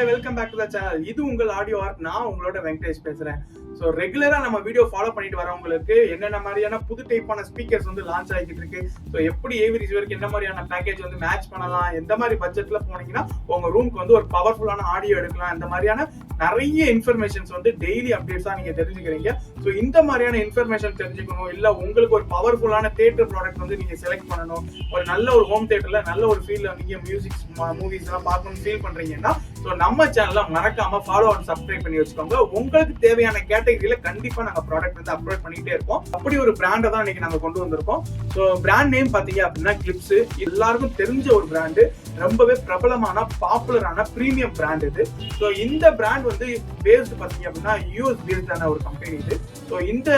Hi welcome back to the channel. இது உங்கள் audio art. நான் உங்களோட வெங்கடேஷ் பேசுறேன். ஸோ ரெகுலரா நம்ம வீடியோ ஃபாலோ பண்ணிட்டு வரவங்களுக்கு என்னென்ன மாதிரியான புது டைப்பான ஸ்பீக்கர்ஸ் வந்து லான்ச் ஆகிட்டு இருக்கு, ஸோ எப்படி ஏவி ரிசீவருக்கு என்ன மாதிரியான பேக்கேஜ் வந்து மேட்ச் பண்ணலாம், எந்த மாதிரி பட்ஜெட்ல போனீங்கன்னா உங்க ரூமுக்கு வந்து ஒரு பவர்ஃபுல்லான ஆடியோ எடுக்கலாம், இந்த மாதிரியான நிறைய இன்ஃபர்மேஷன்ஸ் வந்து டெய்லி அப்டேட்ஸா நீங்க தெரிஞ்சுக்கிறீங்க. ஸோ இந்த மாதிரியான இன்ஃபர்மேஷன் தெரிஞ்சுக்கணும், இல்ல உங்களுக்கு ஒரு பவர்ஃபுல்லான தியேட்டர் ப்ராடக்ட் வந்து நீங்க செலக்ட் பண்ணணும், ஒரு நல்ல ஒரு ஹோம் தியேட்டர்ல நல்ல ஒரு ஃபீல்ல நீங்க மியூசிக் மூவிஸ் எல்லாம் பார்க்கணும்னு ஃபீல் பண்றீங்கன்னா ஸோ நம்ம சேனலை மறக்காம ஃபாலோ அண்ட் சப்ஸ்கிரைப் பண்ணி வச்சுக்கோங்க. உங்களுக்கு தேவையான கேட்டகரியில கண்டிப்பா நாங்க ப்ராடக்ட் வந்து அப்லோட் பண்ணிட்டே இருப்போம். அப்படி ஒரு பிராண்டை தான் இன்னைக்கு நாங்க கொண்டு வந்திருக்கோம். ஸோ பிராண்ட் நேம் பாத்தீங்க அப்படின்னா கிளிப்ஸ். எல்லாருக்கும் தெரிஞ்ச ஒரு பிராண்டு, ரொம்பவே பிரபலமான பாப்புலரான பிரீமியம் பிராண்ட் இது. ஸோ இந்த பிராண்ட் வந்து பேஸ்டு பாத்தீங்க அப்படின்னா யூஎஸ் பேஸ்டான ஒரு கம்பெனி இது. ஸோ இந்த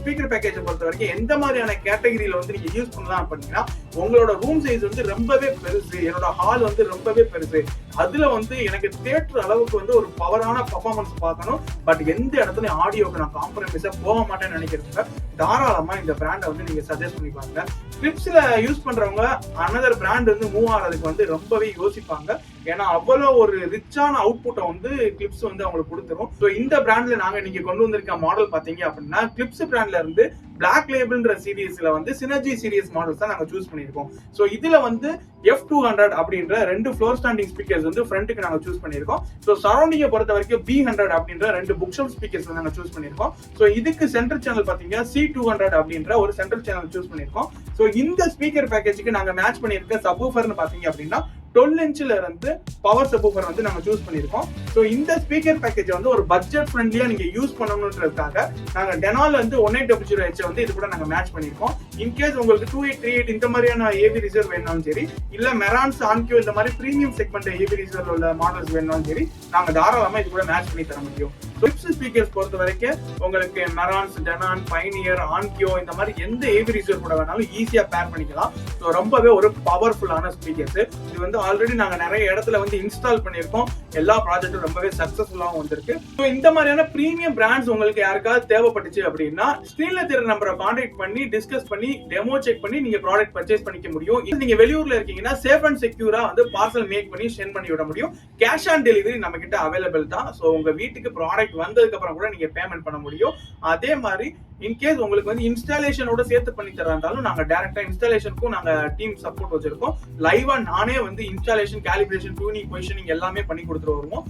ஸ்பீக்கர் பேக்கேஜை பொறுத்த வரைக்கும் எந்த மாதிரியான கேட்டகரியில வந்து நீங்க யூஸ் பண்ணலாம் அப்படின்னா, உங்களோட ரூம் சைஸ் வந்து ரொம்பவே பெருசு, என்னோட ஹால் வந்து ரொம்பவே பெருசு, அதுல வந்து எனக்கு தியேட்டர் அளவுக்கு வந்து ஒரு பவரான பர்ஃபார்மன்ஸ் பார்க்கணும், பட் எந்த இடத்துல ஆடியோக்கு நான் காம்ப்ரமைஸா போக மாட்டேன்னு நினைக்கிறதுக்கு தாராளமா இந்த பிராண்டை வந்து நீங்க சஜஸ்ட் பண்ணி பாருங்க. கிளிப்ஸ்ல யூஸ் பண்றவங்க அனதர் பிராண்ட் வந்து மூவ் ஆகிறதுக்கு வந்து ரொம்பவே யோசிப்பாங்க. ஏன்னா அவ்வளவு ஒரு ரிச்சான அவுட்புட்டை வந்து கிளிப்ஸ் வந்து அவங்களுக்கு கொடுத்துரும். ஸோ இந்த பிராண்ட்ல நாங்க நீங்க கொண்டு வந்திருக்க மாடல் பாத்தீங்க அப்படின்னா கிளிப்ஸ் பிராண்ட்ல இருந்து பிளாக் லேபிள்ன்ற சீரீஸ்ல வந்து சினர்ஜி சீரிஸ் மாடல்ஸ் தான் நாங்க சூஸ் பண்ணிருக்கோம். ஸோ இதுல வந்து F200 அப்படின்ற 2 ஃப்ளோர் ஸ்டாண்டிங் ஸ்பீக்கர்ஸ் வந்து ஃப்ரண்ட்டுக்கு நாங்க சூஸ் பண்ணிருக்கோம். ஸோ சரௌண்டிங்கை பொறுத்த வரைக்கும் B100 அப்படின்ற 2 புக் ஷெல்ஃப் ஸ்பீக்கர்ஸ் நாங்க சூஸ் பண்ணிருக்கோம். ஸோ இதுக்கு சென்ட்ரல் சேனல் பாத்தீங்கன்னா C200 அப்படின்ற ஒரு சென்ட்ரல் சேனல் சூஸ் பண்ணிருக்கோம். ஸோ இந்த ஸ்பீக்கர் பேக்கேஜுக்கு நாங்க மேட்ச் பண்ணிருக்க சப்வூஃபர்னு பாத்தீங்க அப்படின்னா 12 இன்ச்ல இருந்து பவர் சப்வூஃபர் வந்து நாங்க சூஸ் பண்ணிருக்கோம். ஸோ இந்த ஸ்பீக்கர் பேக்கேஜ் வந்து ஒரு பட்ஜெட் ஃப்ரெண்ட்லியா நீங்க யூஸ் பண்ணணும்ன்றதுக்காக நாங்க டெனால் வந்து 1800H வந்து இது கூட நாங்க மேட்ச் பண்ணிருக்கோம். இன்கேஸ் உங்களுக்கு 2838 இந்த மாதிரியான ஏவி ரிசர்வ் வேணாலும் சரி, இல்ல மெரான்ஸ் ஆன்கியோ இந்த மாதிரி பிரீமியம் செக்மெண்ட் ஏவி ரிசர்வ் உள்ள மாடல்ஸ் வேணாலும் சரி, நாங்க தாராளமா இது கூட மேட்ச் பண்ணி தர முடியும். கிளிப்ஸ் ஸ்பீக்கர்ஸ் பொறுத்த வரைக்கும் உங்களுக்கு மெரான்ஸ், டெனான், பைனியர், ஆன்கியோ இந்த மாதிரி எந்த ஏவி ரிசர்வ் கூட வேணாலும் ஈஸியா பேர் பண்ணிக்கலாம். ஸோ ரொம்பவே ஒரு பவர்ஃபுல்லான ஸ்பீக்கர்ஸ். இது வந்து ஆல்ரெடி நாங்க நிறைய இடத்துல வந்து இன்ஸ்டால் பண்ணிருக்கோம். எல்லா ப்ராஜெக்டும் ரொம்பவே சக்சஸ்ஃபுல்லாகவும் வந்திருக்கு. ஸோ இந்த மாதிரியான பிரீமியம் பிராண்ட்ஸ் உங்களுக்கு யாருக்காவது தேவைப்பட்டுச்சு அப்படின்னா ஸ்கிரீன்ல தெரிய நம்பரை கான்டாக்ட் பண்ணி டிஸ்கஸ் பண்ணி டெமோ செக் பண்ணி நீங்க ப்ராடக்ட் பர்ச்சேஸ் பண்ணிக்க முடியும். இது நீங்க வெளியூர்ல இருக்கீங்கன்னா சேஃப் அண்ட் செக்யூரா வந்து பார்சல் மேக் பண்ணி சென்ட் பண்ணி விட முடியும். கேஷ் ஆன் டெலிவரி நம்ம கிட்ட அவைலபிள் தான். ஸோ உங்க வீட்டுக்கு ப்ராடக்ட் வந்ததுக்கு அப்புறம் கூட நீங்க பேமெண்ட் பண்ண முடியும். அதே மாதிரி இன்கேஸ் உங்களுக்கு வந்து இன்ஸ்டாலேஷனோட சேர்த்து பண்ணி தராஇருந்தாலும் நாங்க டைரக்டா இன்ஸ்டாலேஷனுக்கும் நாங்க டீம் சப்போர்ட் வச்சிருக்கோம். லைவா நானே வந்து இன்ஸ்டாலேஷன், கேலிபிரேஷன், டியூனிங், பொசிஷனிங் எல்லாமே பண்ணி கொடுத்துட்டு வருவோம்.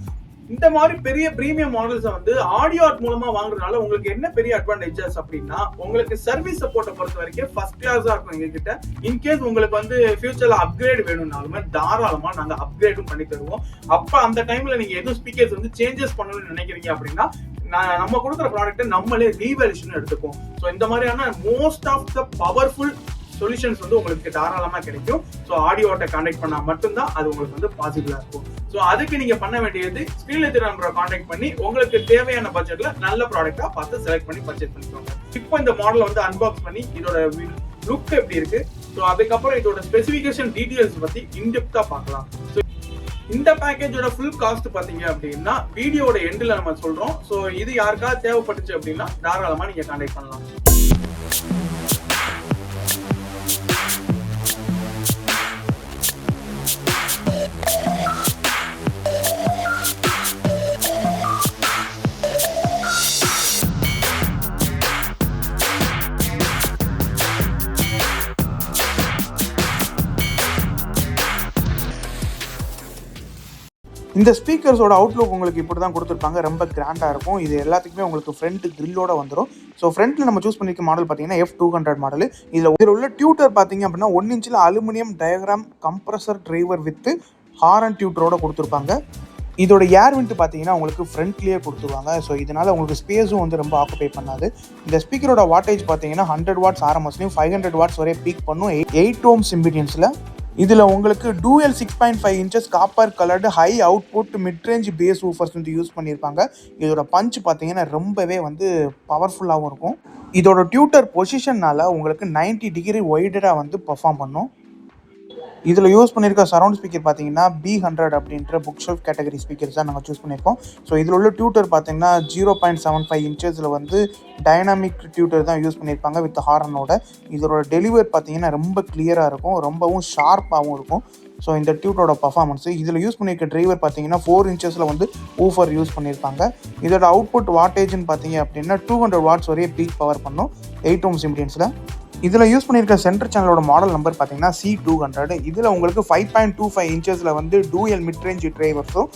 இந்த மாதிரி பெரிய பிரீமியம் மாடல்ஸ் வந்து ஆடியோ ஆர்ட் மூலமா வாங்குறதுனால உங்களுக்கு என்ன பெரிய அட்வான்டேஜஸ் அப்படின்னா, உங்களுக்கு சர்வீஸ் சப்போர்ட்டை பொறுத்த வரைக்கும் ஃபர்ஸ்ட் கிளாஸா இருக்கும் எங்க கிட்ட. இன்கேஸ் உங்களுக்கு வந்து ஃபியூச்சர்ல அப்கிரேட் வேணும்னாலுமே தாராளமா நாங்க அப்கிரேடும் பண்ணி தருவோம். அப்ப அந்த டைம்ல நீங்க எதுவும் ஸ்பீக்கர்ஸ் வந்து சேஞ்சஸ் பண்ணணும்னு நினைக்கிறீங்க அப்படின்னா நம்ம கொடுக்குற ப்ராடக்ட்டை நம்மளே ரீவேல்யூஷன் எடுத்துப்போம். ஸோ இந்த மாதிரியான most of the powerful solutions வந்து உங்களுக்கு தாராளமா கிடைக்கும். ஸோ ஆடியோட்ட கான்டாக்ட் பண்ணா மட்டும்தான் அது உங்களுக்கு வந்து பாசிபிளா இருக்கும். ஸோ அதுக்கு நீங்க பண்ண வேண்டியது ஸ்கிரீன்ல தெரிய நம்பரை கான்டாக்ட் பண்ணி உங்களுக்கு தேவையான பட்ஜெட்ல நல்ல ப்ராடக்டா பார்த்து செலக்ட் பண்ணி பர்ச்சேஸ் பண்ணிக்கோங்க. இப்போ இந்த மாடலை வந்து அன்பாக்ஸ் பண்ணி இதோட லுக் எப்படி இருக்கு, ஸோ அதுக்கப்புறம் இதோட ஸ்பெசிஃபிகேஷன் டீடைல்ஸ் பத்தி இன்டெப்தா பார்க்கலாம். இந்த பேக்கேஜோட ஃபுல் காஸ்ட் பாத்தீங்க அப்படின்னா வீடியோட எண்ட்ல நம்ம சொல்றோம். ஸோ இது யாருக்காவது தேவைப்பட்டுச்சு அப்படின்னா தாராளமா நீங்க கான்டாக்ட் பண்ணலாம். இந்த ஸ்பீக்கர்ஸோட அவுட்லுக் உங்களுக்கு இப்படி தான் கொடுத்துருப்பாங்க. ரொம்ப கிராண்டாக இருக்கும். இது எல்லாத்துக்குமே உங்களுக்கு ஃப்ரண்ட் கிரில்லோட வந்துடும். ஸோ ஃப்ரண்ட்டில் நம்ம சூஸ் பண்ணிக்க மாடல் பார்த்தீங்கன்னா F200 மாடல். இதில் உள்ள டியூட்டர் பார்த்தீங்க அப்படின்னா 1 இன்ச்சில் aluminium diagram compressor driver with horn டியூட்டரோட கொடுத்துருப்பாங்க. இதோட ஏர் விண்ட் பார்த்தீங்கன்னா உங்களுக்கு ஃப்ரண்ட்லேயே கொடுத்துருவாங்க. ஸோ இதனால் உங்களுக்கு ஸ்பேஸும் வந்து ரொம்ப ஆக்குபை பண்ணாது. இந்த ஸ்பீக்கரோட வாட்டேஜ் பார்த்தீங்கன்னா 100 வாட்ஸ் RMSலையும் 500 வாட்ஸ் வரையும் பீக் பண்ணும் 8 ohms இம்பிடியன்ஸில். இதில் உங்களுக்கு dual 6.5 inches copper coloured high output midrange bass woofers வந்து யூஸ் பண்ணியிருப்பாங்க. இதோட பஞ்ச் பார்த்தீங்கன்னா ரொம்பவே வந்து பவர்ஃபுல்லாகவும் இருக்கும். இதோட டியூட்டர் பொசிஷன்னால் உங்களுக்கு 90 டிகிரி ஒய்டராக வந்து பர்ஃபார்ம் பண்ணும். இதில் யூஸ் பண்ணியிருக்க சரௌண்ட் ஸ்பீக்கர் பார்த்தீங்கன்னா B100 அப்படின்ற புக் ஷெல்ஃப் கேட்டகரி ஸ்பீக்கர்ஸ் தான் நாங்கள் சூஸ் பண்ணியிருக்கோம். ஸோ இதில் உள்ள டியூட்டர் பார்த்தீங்கன்னா 0.75 inches வந்து டைனாமிக் டியூட்டர் தான் யூஸ் பண்ணியிருப்பாங்க வித் ஹாரனோட. இதோட டெலிவர் பார்த்தீங்கன்னா ரொம்ப கிளியராக இருக்கும், ரொம்பவும் ஷார்ப்பாகவும் இருக்கும். ஸோ இந்த டியூட்டோட பர்ஃபார்மன்ஸ் இதில் யூஸ் பண்ணியிருக்க டிரைவர் பார்த்தீங்கன்னா 4 inches வந்து ஊஃபர் யூஸ் பண்ணியிருப்பாங்க. இதோட அவுட்புட் வாட்டேஜ்னு பார்த்தீங்க அப்படின்னா 200 watts வரையே பீக் பவர் பண்ணும் 8 ohms இம்பிடன்ஸில். இதில் யூஸ் பண்ணியிருக்க சென்டர் சேனலோட மாடல் நம்பர் பார்த்தீங்கன்னா C200. இதில் உங்களுக்கு 5.25 inches வந்து டூயல் மிட்ரேஞ்ச் டிரைவர்ஸும்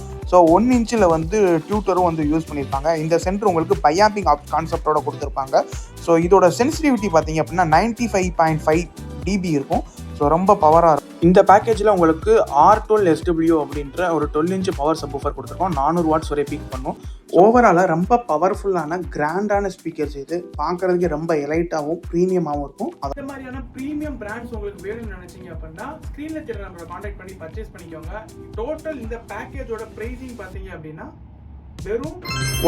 1 inch வந்து டியூட்டரும் வந்து யூஸ் பண்ணியிருப்பாங்க. இந்த சென்டர் உங்களுக்கு பையாம்பிங் கான்செப்டோட கொடுத்துருப்பாங்க. ஸோ இதோட சென்சிட்டிவிட்டி பார்த்தீங்க அப்படின்னா 95.5 dB இருக்கும். ஸோ ரொம்ப பவராக இருக்கும். இந்த பேக்கேஜில் உங்களுக்கு R12SW அப்படின்ற ஒரு 12 inch பவர் சப்வூஃபர் கொடுத்துருக்கோம். 400 watts வரை பீக் பண்ணும். ஓவராலாக ரொம்ப பவர்ஃபுல்லான கிராண்டான ஸ்பீக்கர்ஸ் இது. பார்க்குறதுக்கு ரொம்ப எலைட்டாகவும் ப்ரீமியமாகவும் இருக்கும். இந்த மாதிரியான ப்ரீமியம் பிராண்ட்ஸ் உங்களுக்கு வேணும்னு நினைச்சீங்க அப்படின்னா ஸ்க்ரீனில் தெரிய நம்மளோட கான்டாக்ட் பண்ணி பர்ச்சேஸ் பண்ணிக்கோங்க. டோட்டல் இந்த பேக்கேஜோட ப்ரைஸிங் பார்த்தீங்க அப்படின்னா வெறும்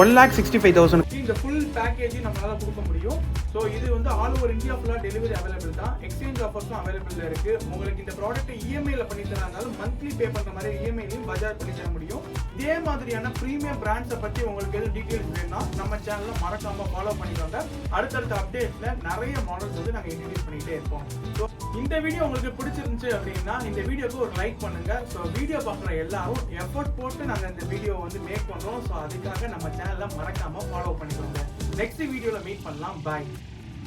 1,65,000 இந்த ஃபுல் பேக்கேஜ் நம்மளால கொடுக்க முடியும். ஸோ இது வந்து ஆல் ஓவர் இந்தியா ஃபுல்லாக டெலிவரி அவைலபிள் தான். எக்ஸ்சேஞ்ச் ஆஃபர்ஸும் அவைலபிள் இருக்கு. உங்களுக்கு இந்த ப்ராடக்ட்டை இஎம்ஐல பண்ணி தராங்க. மந்த்லி பே பண்ற மாதிரி இஎம்ஐலையும் பஜார் பண்ணி தர முடியும். இதே மாதிரியான ப்ரீமியம் பிராண்ட்ஸை பற்றி உங்களுக்கு எதுவும் டீட்டெயில்ஸ் வேணும்னா நம்ம சேனலை மறக்காம ஃபாலோ பண்ணிக்கோங்க. அடுத்தடுத்த அப்டேட்ல நிறைய மாடல்ஸ் வந்து நாங்கள் இன்ட்ரடியூஸ் பண்ணிட்டே இருப்போம். ஸோ இந்த வீடியோ உங்களுக்கு பிடிச்சிருந்துச்சு அப்படின்னா இந்த வீடியோக்கு ஒரு லைக் பண்ணுங்க. ஸோ வீடியோ பார்க்குற எல்லாரும் எஃபர்ட் போட்டு நாங்கள் இந்த வீடியோ வந்து மேக் பண்றோம். ஸோ அதுக்காக நம்ம சேனலை மறக்காம ஃபாலோ பண்ணிக்கோங்க. நெக்ஸ்ட் வீடியோல மீட் பண்ணலாம். பாய்.